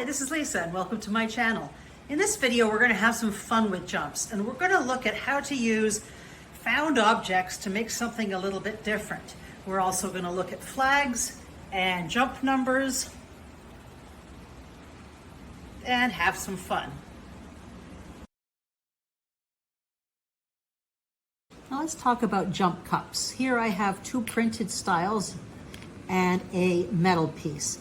Hi, this is Lisa and welcome to my channel. In this video, we're going to have some fun with jumps and we're going to look at how to use found objects to make something a little bit different. We're also going to look at flags and jump numbers and have some fun. Now let's talk about jump cups. Here I have two printed styles and a metal piece.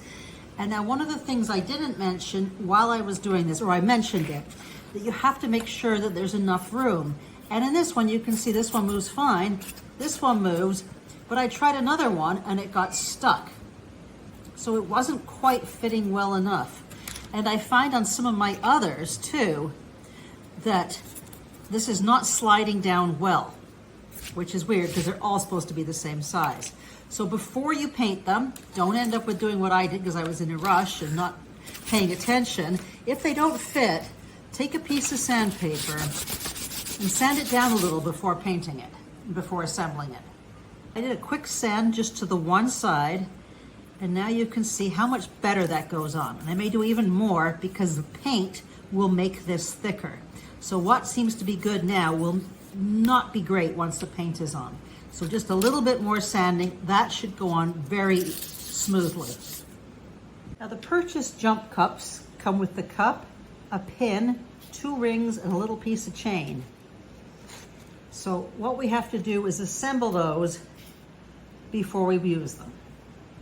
And now one of the things I didn't mention while I was doing this, or I mentioned it, that you have to make sure that there's enough room. And in this one, you can see this one moves fine, this one moves, but I tried another one and it got stuck. So it wasn't quite fitting well enough. And I find on some of my others too, that this is not sliding down well, which is weird because they're all supposed to be the same size. So before you paint them, don't end up with doing what I did because I was in a rush and not paying attention. If they don't fit, take a piece of sandpaper and sand it down a little before painting it, before assembling it. I did a quick sand just to the one side, and now you can see how much better that goes on. And I may do even more because the paint will make this thicker. So what seems to be good now will not be great once the paint is on. So just a little bit more sanding, that should go on very smoothly. Now the purchased jump cups come with the cup, a pin, 2 rings, and a little piece of chain. So what we have to do is assemble those before we use them.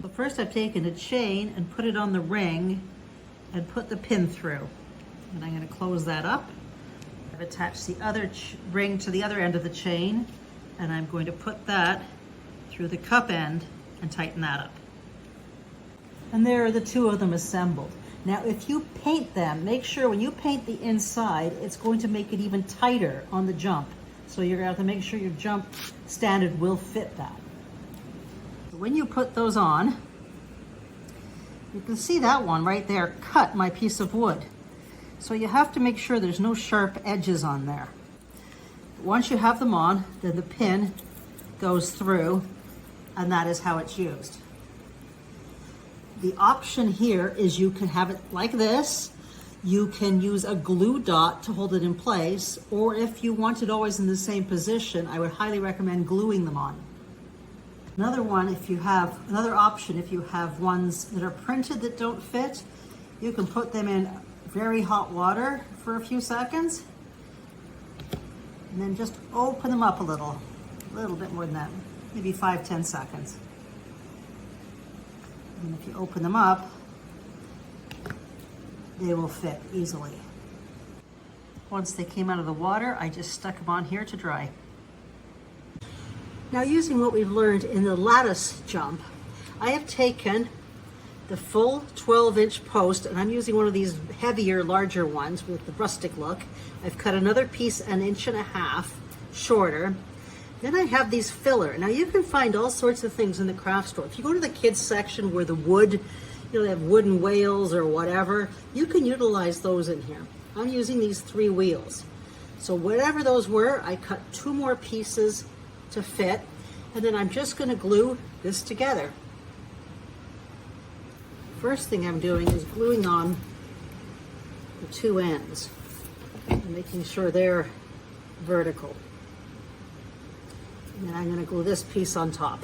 So first I've taken a chain and put it on the ring and put the pin through. And I'm going to close that up. I've attached the other ring to the other end of the chain, and I'm going to put that through the cup end and tighten that up. And there are the two of them assembled. Now, if you paint them, make sure when you paint the inside, it's going to make it even tighter on the jump. So you're gonna have to make sure your jump standard will fit that. When you put those on, you can see that one right there cut my piece of wood. So you have to make sure there's no sharp edges on there. Once you have them on, then the pin goes through, and that is how it's used. The option here is you can have it like this. You can use a glue dot to hold it in place, or if you want it always in the same position, I would highly recommend gluing them on. Another option, if you have ones that are printed that don't fit, you can put them in very hot water for a few seconds, and then just open them up a little bit more than that, maybe 5-10 seconds. And if you open them up, they will fit easily. Once they came out of the water, I just stuck them on here to dry. Now, using what we've learned in the lattice jump, I have taken the full 12-inch post, and I'm using one of these heavier, larger ones with the rustic look. I've cut another piece 1.5 inches shorter. Then I have these filler. Now you can find all sorts of things in the craft store. If you go to the kids section where the wood, they have wooden whales or whatever, you can utilize those in here. I'm using these 3 wheels. So whatever those were, I cut 2 more pieces to fit, and then I'm just going to glue this together. First thing I'm doing is gluing on the 2 ends and making sure they're vertical. And then I'm going to glue this piece on top.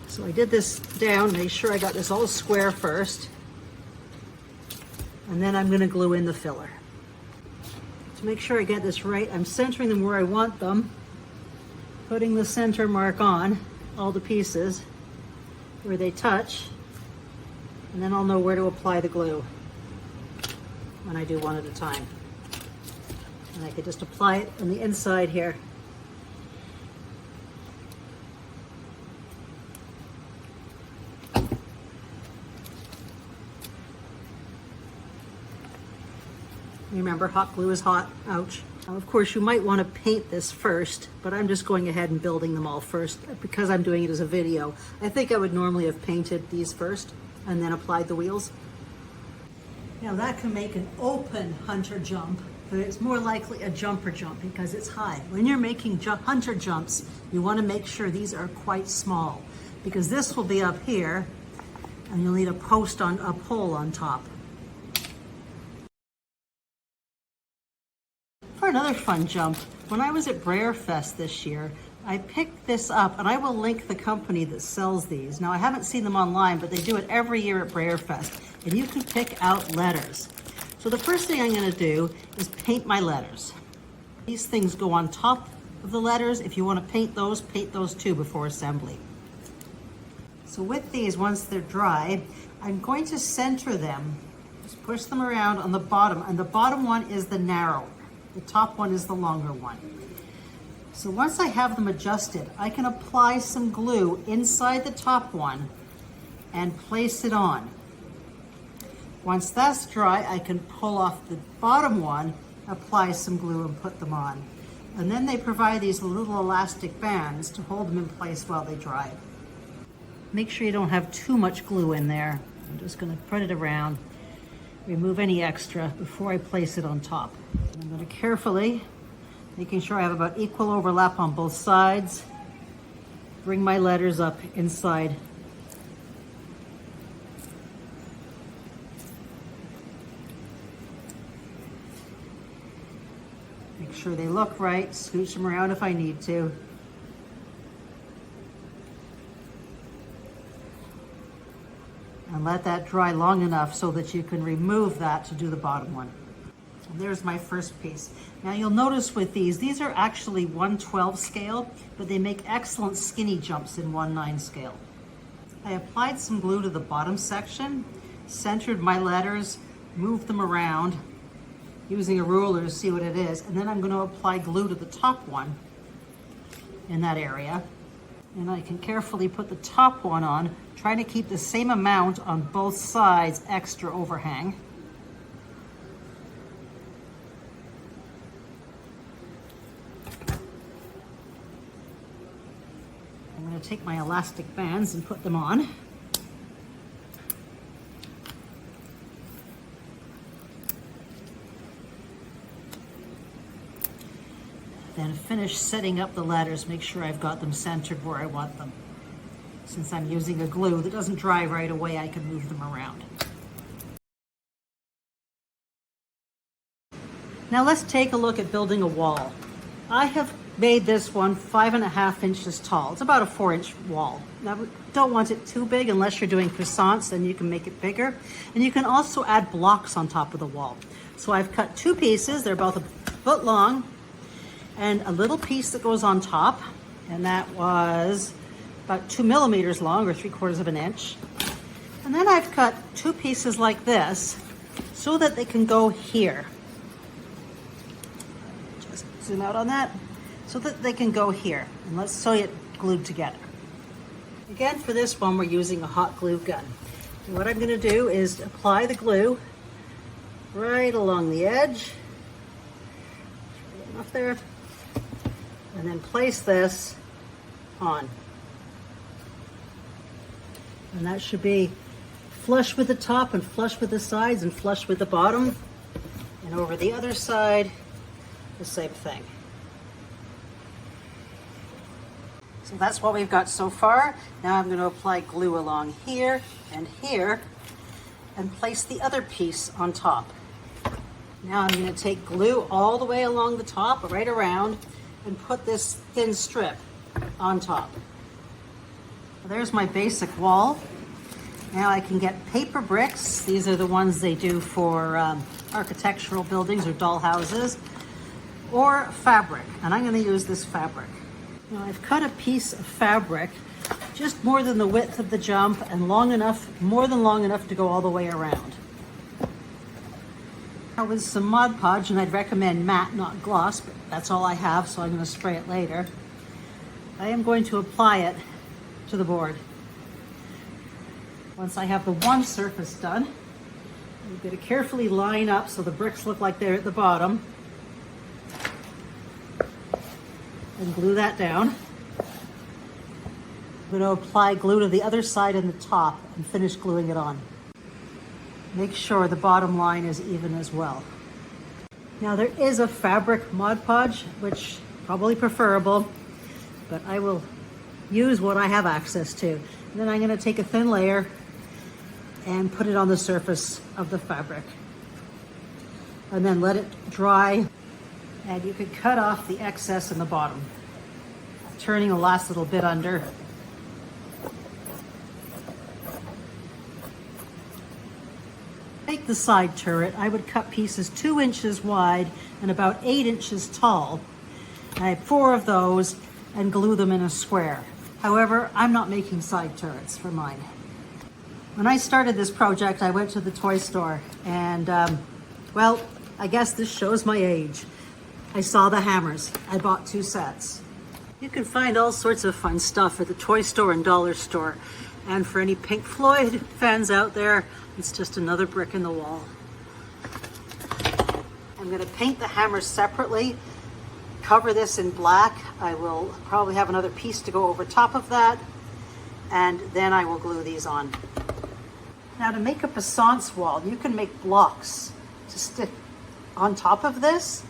So I did this down, make sure I got this all square first, and then I'm going to glue in the filler. To make sure I get this right, I'm centering them where I want them, putting the center mark on all the pieces where they touch, and then I'll know where to apply the glue when I do one at a time. And I could just apply it on the inside here. Remember, hot glue is hot. Ouch. Now, of course, you might want to paint this first, but I'm just going ahead and building them all first because I'm doing it as a video. I think I would normally have painted these first and then applied the wheels. Now that can make an open hunter jump, but it's more likely a jumper jump because it's high. When you're making hunter jumps, you want to make sure these are quite small because this will be up here and you'll need a pole on top. For another fun jump, when I was at Breyers this year, I picked this up, and I will link the company that sells these. Now, I haven't seen them online, but they do it every year at Breyers, and you can pick out letters. So the first thing I'm going to do is paint my letters. These things go on top of the letters. If you want to paint those too before assembly. So with these, once they're dry, I'm going to center them. Just push them around on the bottom, and the bottom one is the narrow. The top one is the longer one. So once I have them adjusted, I can apply some glue inside the top one and place it on. Once that's dry, I can pull off the bottom one, apply some glue and put them on. And then they provide these little elastic bands to hold them in place while they dry. Make sure you don't have too much glue in there. I'm just going to put it around, remove any extra before I place it on top. I'm going to carefully, making sure I have about equal overlap on both sides, bring my letters up inside. Make sure they look right, scooch them around if I need to. And let that dry long enough so that you can remove that to do the bottom one. And there's my first piece. Now you'll notice with these are actually 1/12 scale, but they make excellent skinny jumps in 1/9 scale. I applied some glue to the bottom section, centered my letters, moved them around using a ruler to see what it is, and then I'm going to apply glue to the top one in that area. And I can carefully put the top one on, trying to keep the same amount on both sides, extra overhang. I'm going to take my elastic bands and put them on. Then finish setting up the letters, make sure I've got them centered where I want them. Since I'm using a glue that doesn't dry right away, I can move them around. Now let's take a look at building a wall. I have made this one 5.5 inches tall. It's about a 4-inch wall. Now, we don't want it too big unless you're doing croissants, then you can make it bigger. And you can also add blocks on top of the wall. So I've cut 2 pieces. They're both a foot long, and a little piece that goes on top, and that was about 2 millimeters long, or 3/4 of an inch. And then I've cut 2 pieces like this so that they can go here. Just zoom out on that, so that they can go here. And let's sew it glued together. Again, for this one, we're using a hot glue gun. And what I'm going to do is apply the glue right along the edge, enough there, and then place this on. And that should be flush with the top and flush with the sides and flush with the bottom. And over the other side, the same thing. So that's what we've got so far. Now I'm going to apply glue along here and place the other piece on top. Now I'm going to take glue all the way along the top, right around, and put this thin strip on top. There's my basic wall. Now I can get paper bricks. These are the ones they do for architectural buildings or doll houses, or fabric. And I'm going to use this fabric. Now I've cut a piece of fabric just more than the width of the jump and more than long enough to go all the way around. Now with some Mod Podge, and I'd recommend matte, not gloss, but that's all I have, so I'm going to spray it later. I am going to apply it to the board. Once I have the one surface done, You've got to carefully line up so the bricks look like they're at the bottom. And glue that down. I'm going to apply glue to the other side and the top and finish gluing it on. Make sure the bottom line is even as well. Now there is a fabric Mod Podge, which is probably preferable, but I will use what I have access to. And then I'm going to take a thin layer and put it on the surface of the fabric. And then let it dry. And you could cut off the excess in the bottom, turning the last little bit under. Make the side turret, I would cut pieces 2 inches wide and about 8 inches tall. I have 4 of those and glue them in a square. However, I'm not making side turrets for mine. When I started this project, I went to the toy store and, well, I guess this shows my age. I saw the hammers. I bought 2 sets. You can find all sorts of fun stuff at the toy store and dollar store. And for any Pink Floyd fans out there, it's just another brick in the wall. I'm going to paint the hammers separately, cover this in black. I will probably have another piece to go over top of that, and then I will glue these on. Now to make a passance wall, you can make blocks to stick on top of this.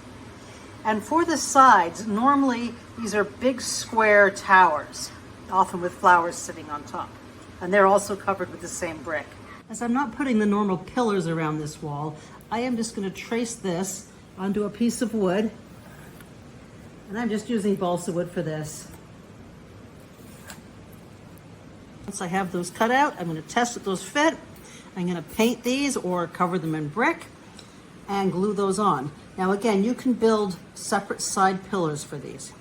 And for the sides, normally these are big square towers, often with flowers sitting on top. And they're also covered with the same brick. As I'm not putting the normal pillars around this wall, I am just going to trace this onto a piece of wood. And I'm just using balsa wood for this. Once I have those cut out, I'm going to test that those fit. I'm going to paint these or cover them in brick and glue those on. Now again, you can build separate side pillars for these.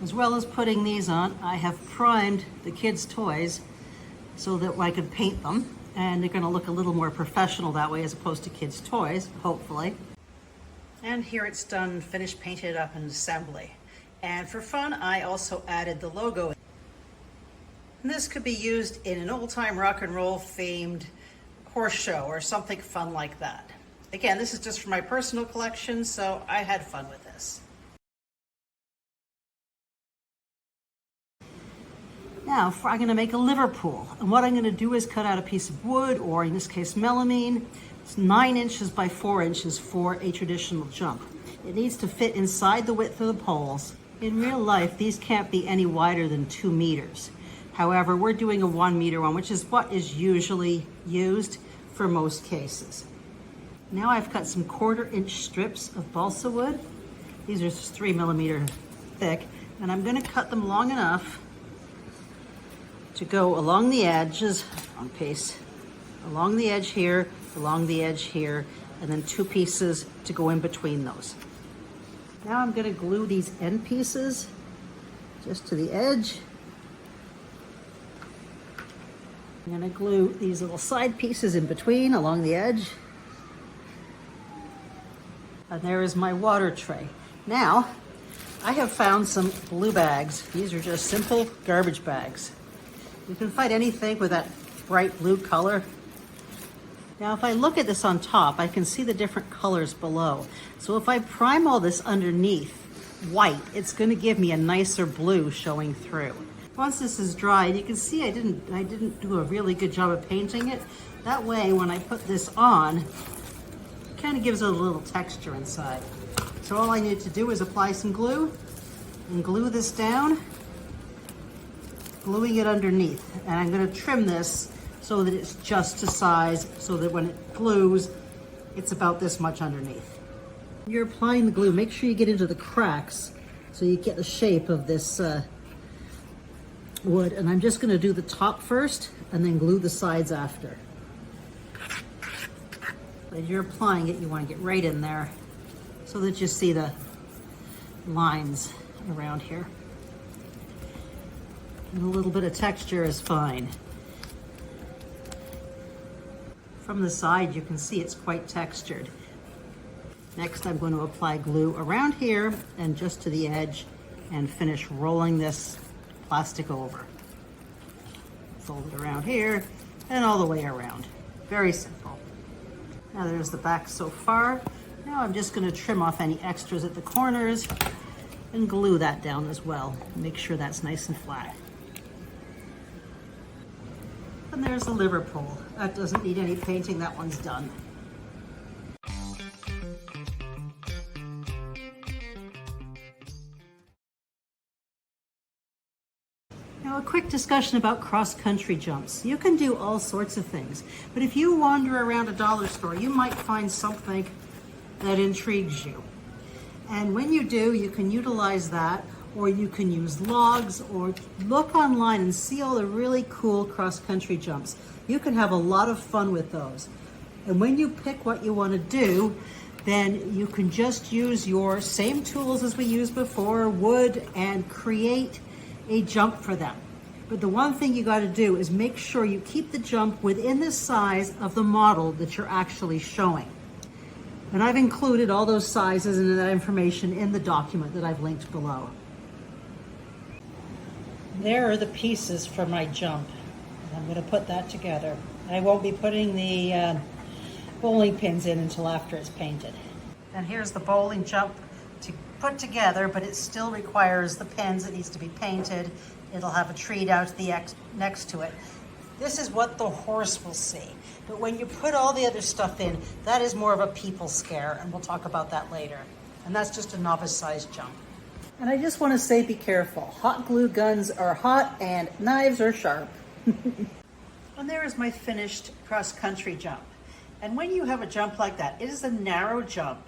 As well as putting these on, I have primed the kids' toys so that I can paint them, and they're going to look a little more professional that way as opposed to kids' toys, hopefully. And here it's done, finished, painted up in assembly. And for fun, I also added the logo. And this could be used in an old-time rock and roll themed horse show or something fun like that. Again, this is just for my personal collection, so I had fun with this. Now, I'm going to make a Liverpool, and what I'm going to do is cut out a piece of wood, or in this case melamine. It's 9 inches by 4 inches for a traditional jump. It needs to fit inside the width of the poles. In real life, these can't be any wider than 2 meters. However, we're doing a 1 meter one, which is what is usually used for most cases. Now I've cut some 1/4 inch strips of balsa wood. These are 3 millimeter thick, and I'm going to cut them long enough to go along the edges, on piece, along the edge here, along the edge here, and then 2 pieces to go in between those. Now I'm going to glue these end pieces just to the edge. I'm going to glue these little side pieces in between along the edge. And there is my water tray. Now, I have found some blue bags. These are just simple garbage bags. You can find anything with that bright blue color. Now, if I look at this on top, I can see the different colors below. So if I prime all this underneath white, it's going to give me a nicer blue showing through. Once this is dried, you can see I didn't do a really good job of painting it. That way, when I put this on, it kind of gives it a little texture inside. So all I need to do is apply some glue and glue this down, gluing it underneath. And I'm going to trim this so that it's just to size, so that when it glues, it's about this much underneath. You're applying the glue, make sure you get into the cracks so you get the shape of this wood. And I'm just going to do the top first and then glue the sides after. As you're applying it, you want to get right in there so that you see the lines around here. And a little bit of texture is fine. From the side, you can see it's quite textured. Next, I'm going to apply glue around here and just to the edge and finish rolling this plastic over. Fold it around here and all the way around. Very simple. Now there's the back so far. Now I'm just going to trim off any extras at the corners and glue that down as well. Make sure that's nice and flat. And there's the Liverpool. That doesn't need any painting, that one's done. Now a quick discussion about cross-country jumps. You can do all sorts of things, but if you wander around a dollar store, you might find something that intrigues you. And when you do, you can utilize that, or you can use logs, or look online and see all the really cool cross-country jumps. You can have a lot of fun with those. And when you pick what you want to do, then you can just use your same tools as we used before, wood, and create a jump for them. But the one thing you got to do is make sure you keep the jump within the size of the model that you're actually showing. And I've included all those sizes and that information in the document that I've linked below. There are the pieces for my jump. I'm going to put that together. I won't be putting the bowling pins in until after it's painted. And here's the bowling jump to put together, but it still requires the pins. It needs to be painted. It'll have a tree down to the next to it. This is what the horse will see. But when you put all the other stuff in, that is more of a people scare, and we'll talk about that later. And that's just a novice-sized jump. And I just want to say, be careful. Hot glue guns are hot and knives are sharp. And there is my finished cross-country jump. And when you have a jump like that, it is a narrow jump.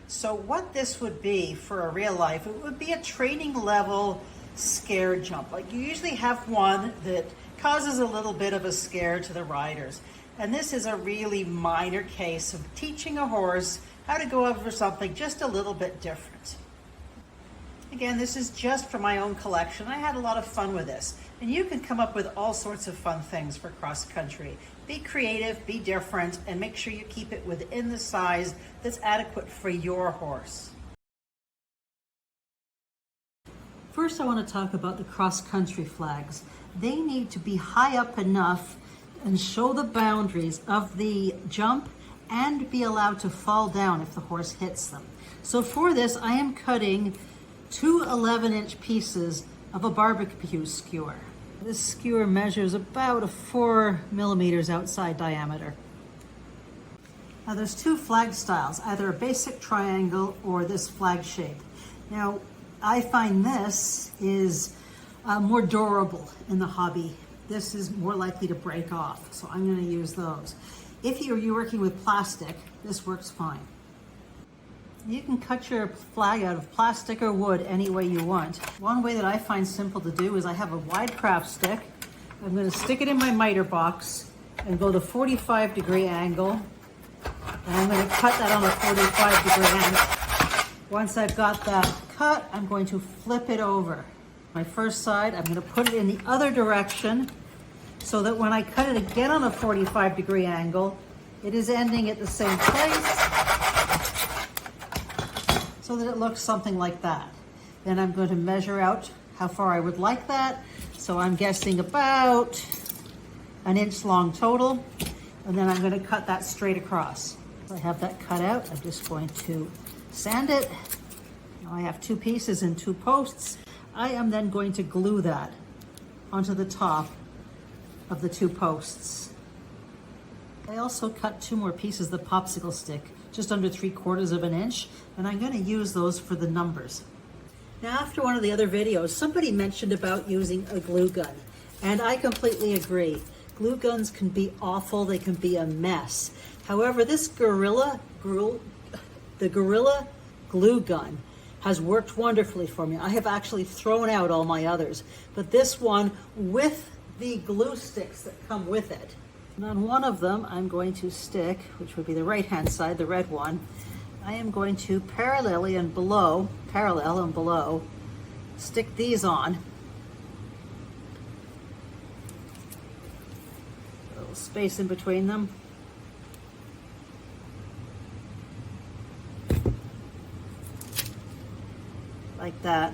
So what this would be for a real life, it would be a training level scare jump. Like you usually have one that causes a little bit of a scare to the riders. And this is a really minor case of teaching a horse how to go over something just a little bit different. Again, this is just for my own collection. I had a lot of fun with this. And you can come up with all sorts of fun things for cross country. Be creative, be different, and make sure you keep it within the size that's adequate for your horse. First, I want to talk about the cross-country flags. They need to be high up enough and show the boundaries of the jump and be allowed to fall down if the horse hits them. So for this, I am cutting two 11-inch pieces of a barbecue skewer. This skewer measures about 4 millimeters outside diameter. Now there's two flag styles, either a basic triangle or this flag shape. Now, I find this is more durable in the hobby. This is more likely to break off, so I'm going to use those. If you're working with plastic, this works fine. You can cut your flag out of plastic or wood any way you want. One way that I find simple to do is I have a wide craft stick. I'm going to stick it in my miter box and go to 45-degree angle. And I'm going to cut that on a 45-degree angle. Once I've got that cut, I'm going to flip it over. My first side, I'm going to put it in the other direction so that when I cut it again on a 45-degree angle, it is ending at the same place so that it looks something like that. Then I'm going to measure out how far I would like that. So I'm guessing about an inch long total, and then I'm going to cut that straight across. I have that cut out. I'm just going to sand it. Now I have two pieces and two posts. I am then going to glue that onto the top of the two posts. I also cut two more pieces of the popsicle stick, just under 3/4 of an inch, and I'm going to use those for the numbers. Now, after one of the other videos, somebody mentioned about using a glue gun, and I completely agree. Glue guns can be awful, they can be a mess. However, this Gorilla glue gun has worked wonderfully for me. I have actually thrown out all my others, but this one with the glue sticks that come with it. And on one of them, I'm going to stick, which would be the right-hand side, the red one, I am going to parallel and below, stick these on. A little space in between them. Like that,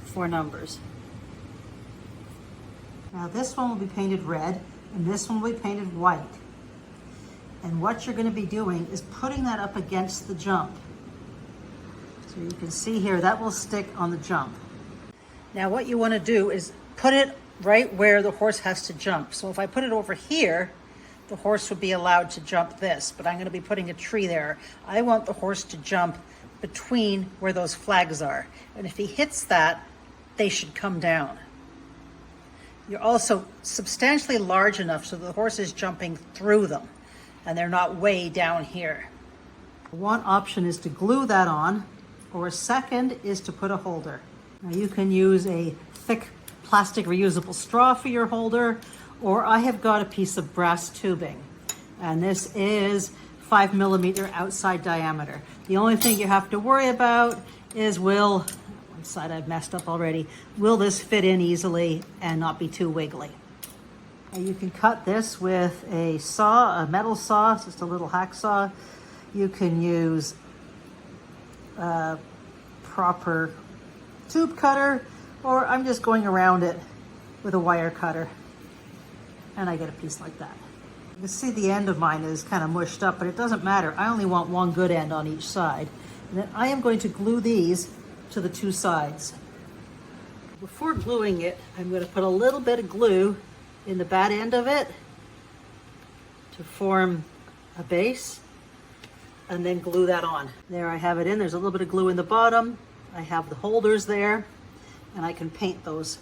4 numbers. Now this one will be painted red, and this one will be painted white. And what you're going to be doing is putting that up against the jump. So you can see here, that will stick on the jump. Now what you want to do is put it right where the horse has to jump. So if I put it over here, the horse would be allowed to jump this, but I'm going to be putting a tree there. I want the horse to jump between where those flags are. And if he hits that, they should come down. You're also substantially large enough so the horse is jumping through them and they're not way down here. One option is to glue that on, or a second is to put a holder. Now you can use a thick plastic reusable straw for your holder, or I have got a piece of brass tubing, and this is 5 millimeter outside diameter. The only thing you have to worry about is one side I've messed up already, will this fit in easily and not be too wiggly? And you can cut this with a saw, a metal saw, just a little hacksaw. You can use a proper tube cutter, or I'm just going around it with a wire cutter, and I get a piece like that. You can see the end of mine is kind of mushed up, but it doesn't matter. I only want one good end on each side. And then I am going to glue these to the two sides. Before gluing it, I'm going to put a little bit of glue in the bad end of it to form a base, and then glue that on. There I have it in. There's a little bit of glue in the bottom. I have the holders there, and I can paint those.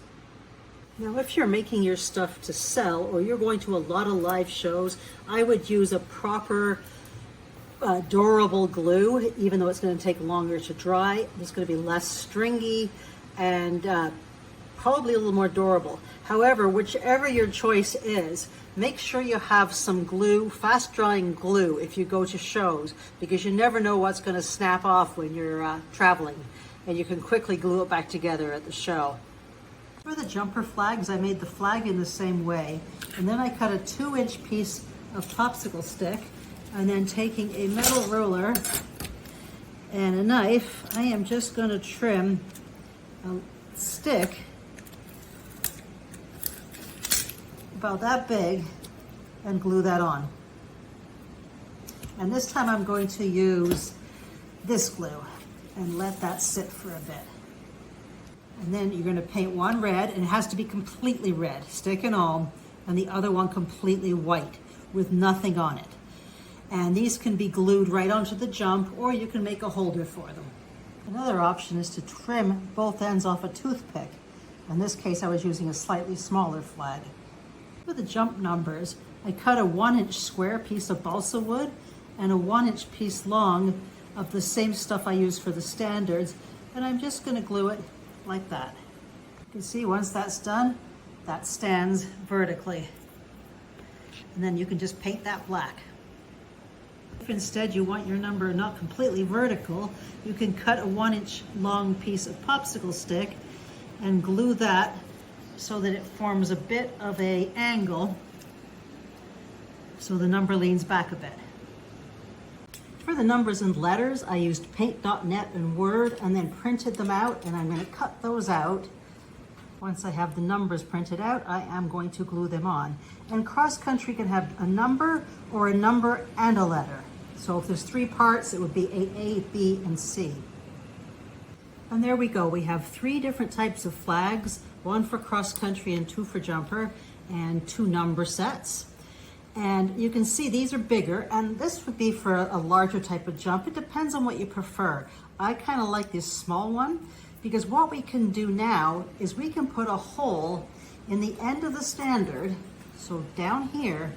Now, if you're making your stuff to sell, or you're going to a lot of live shows, I would use a proper durable glue, even though it's going to take longer to dry. It's going to be less stringy and probably a little more durable. However, whichever your choice is, make sure you have some glue, fast drying glue, if you go to shows, because you never know what's going to snap off when you're traveling, and you can quickly glue it back together at the show. For the jumper flags, I made the flag in the same way, and then I cut a 2-inch piece of popsicle stick, and then taking a metal ruler and a knife, I am just going to trim a stick about that big and glue that on. And this time I'm going to use this glue and let that sit for a bit. And then you're going to paint one red, and it has to be completely red, stick and all, and the other one completely white with nothing on it. And these can be glued right onto the jump, or you can make a holder for them. Another option is to trim both ends off a toothpick. In this case, I was using a slightly smaller flag. For the jump numbers, I cut a 1-inch square piece of balsa wood and a 1-inch piece long of the same stuff I use for the standards, and I'm just going to glue it like that. You can see once that's done, that stands vertically. And then you can just paint that black. If instead you want your number not completely vertical, you can cut a 1-inch long piece of popsicle stick and glue that so that it forms a bit of an angle so the number leans back a bit. For the numbers and letters, I used paint.net and Word and then printed them out, and I'm going to cut those out. Once I have the numbers printed out, I am going to glue them on. And cross country can have a number or a number and a letter. So if there's 3 parts, it would be A, B, and C. And there we go. We have 3 different types of flags, 1 for cross country and 2 for jumper, and 2 number sets. And you can see these are bigger, and this would be for a larger type of jump. It depends on what you prefer. I kind of like this small one, because what we can do now is we can put a hole in the end of the standard, so down here,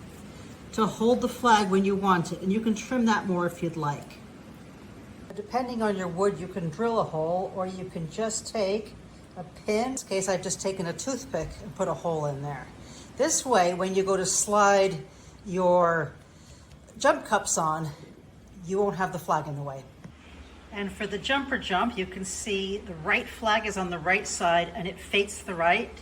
to hold the flag when you want it, and you can trim that more if you'd like. Depending on your wood, you can drill a hole, or you can just take a pin. In this case, I've just taken a toothpick and put a hole in there. This way, when you go to slide your jump cups on, you won't have the flag in the way. And for the jumper jump, you can see the right flag is on the right side and it faces the right,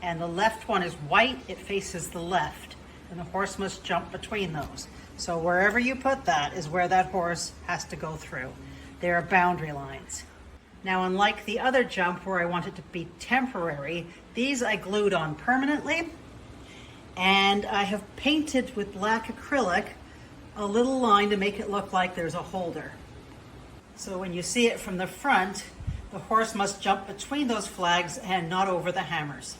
and the left one is white, it faces the left, and the horse must jump between those. So wherever you put that is where that horse has to go through. There are boundary lines. Now, unlike the other jump where I want it to be temporary, these I glued on permanently, and I have painted with black acrylic a little line to make it look like there's a holder. So when you see it from the front, the horse must jump between those flags and not over the hammers.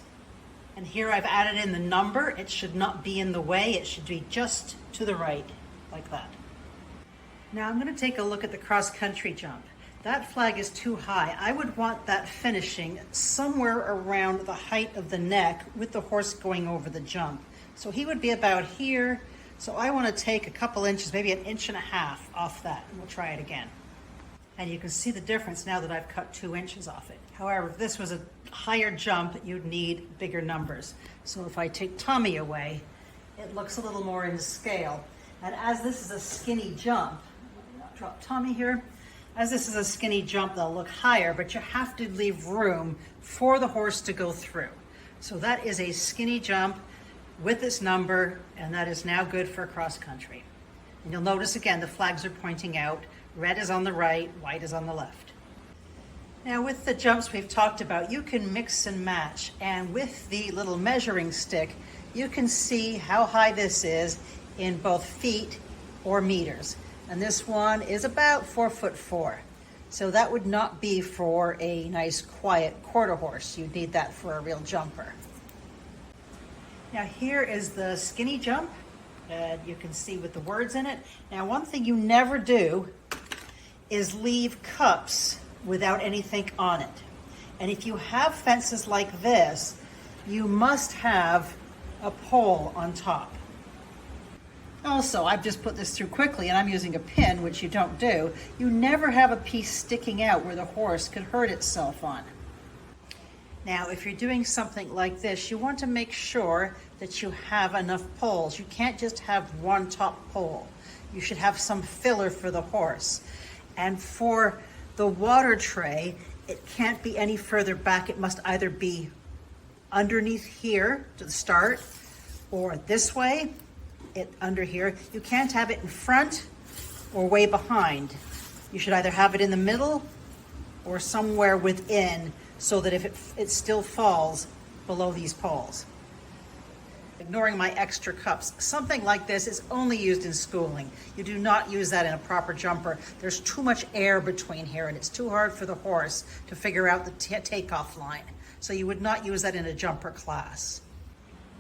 And here I've added in the number. It should not be in the way. It should be just to the right, like that. Now I'm going to take a look at the cross-country jump. That flag is too high. I would want that finishing somewhere around the height of the neck with the horse going over the jump. So he would be about here. So I want to take a couple inches, maybe 1.5 inches off that, and we'll try it again. And you can see the difference now that I've cut 2 inches off it. However, if this was a higher jump, you'd need bigger numbers. So if I take Tommy away, it looks a little more in scale. And as this is a skinny jump, drop Tommy here. As this is a skinny jump, they'll look higher, but you have to leave room for the horse to go through. So that is a skinny jump with this number, and that is now good for cross country. And you'll notice again, the flags are pointing out. Red is on the right, white is on the left. Now with the jumps we've talked about, you can mix and match. And with the little measuring stick, you can see how high this is in both feet or meters. And this one is about 4'4". So that would not be for a nice quiet quarter horse. You'd need that for a real jumper. Now here is the skinny jump. You can see with the words in it. Now one thing you never do is leave cups without anything on it. And if you have fences like this, you must have a pole on top. Also, I've just put this through quickly and I'm using a pin, which you don't do. You never have a piece sticking out where the horse could hurt itself on. Now, if you're doing something like this, you want to make sure that you have enough poles. You can't just have one top pole. You should have some filler for the horse. And for the water tray, it can't be any further back. It must either be underneath here to the start or this way, it under here. You can't have it in front or way behind. You should either have it in the middle or somewhere within so that if it still falls below these poles. Ignoring my extra cups, something like this is only used in schooling. You do not use that in a proper jumper. There's too much air between here and it's too hard for the horse to figure out the takeoff line. So you would not use that in a jumper class.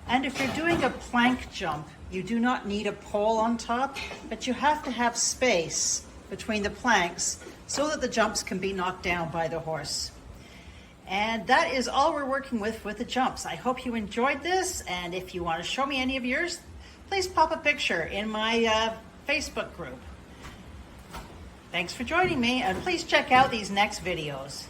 And if you're doing a plank jump, you do not need a pole on top, but you have to have space between the planks so that the jumps can be knocked down by the horse. And that is all we're working with the jumps. I hope you enjoyed this, and if you want to show me any of yours, please pop a picture in my Facebook group. Thanks for joining me, and please check out these next videos.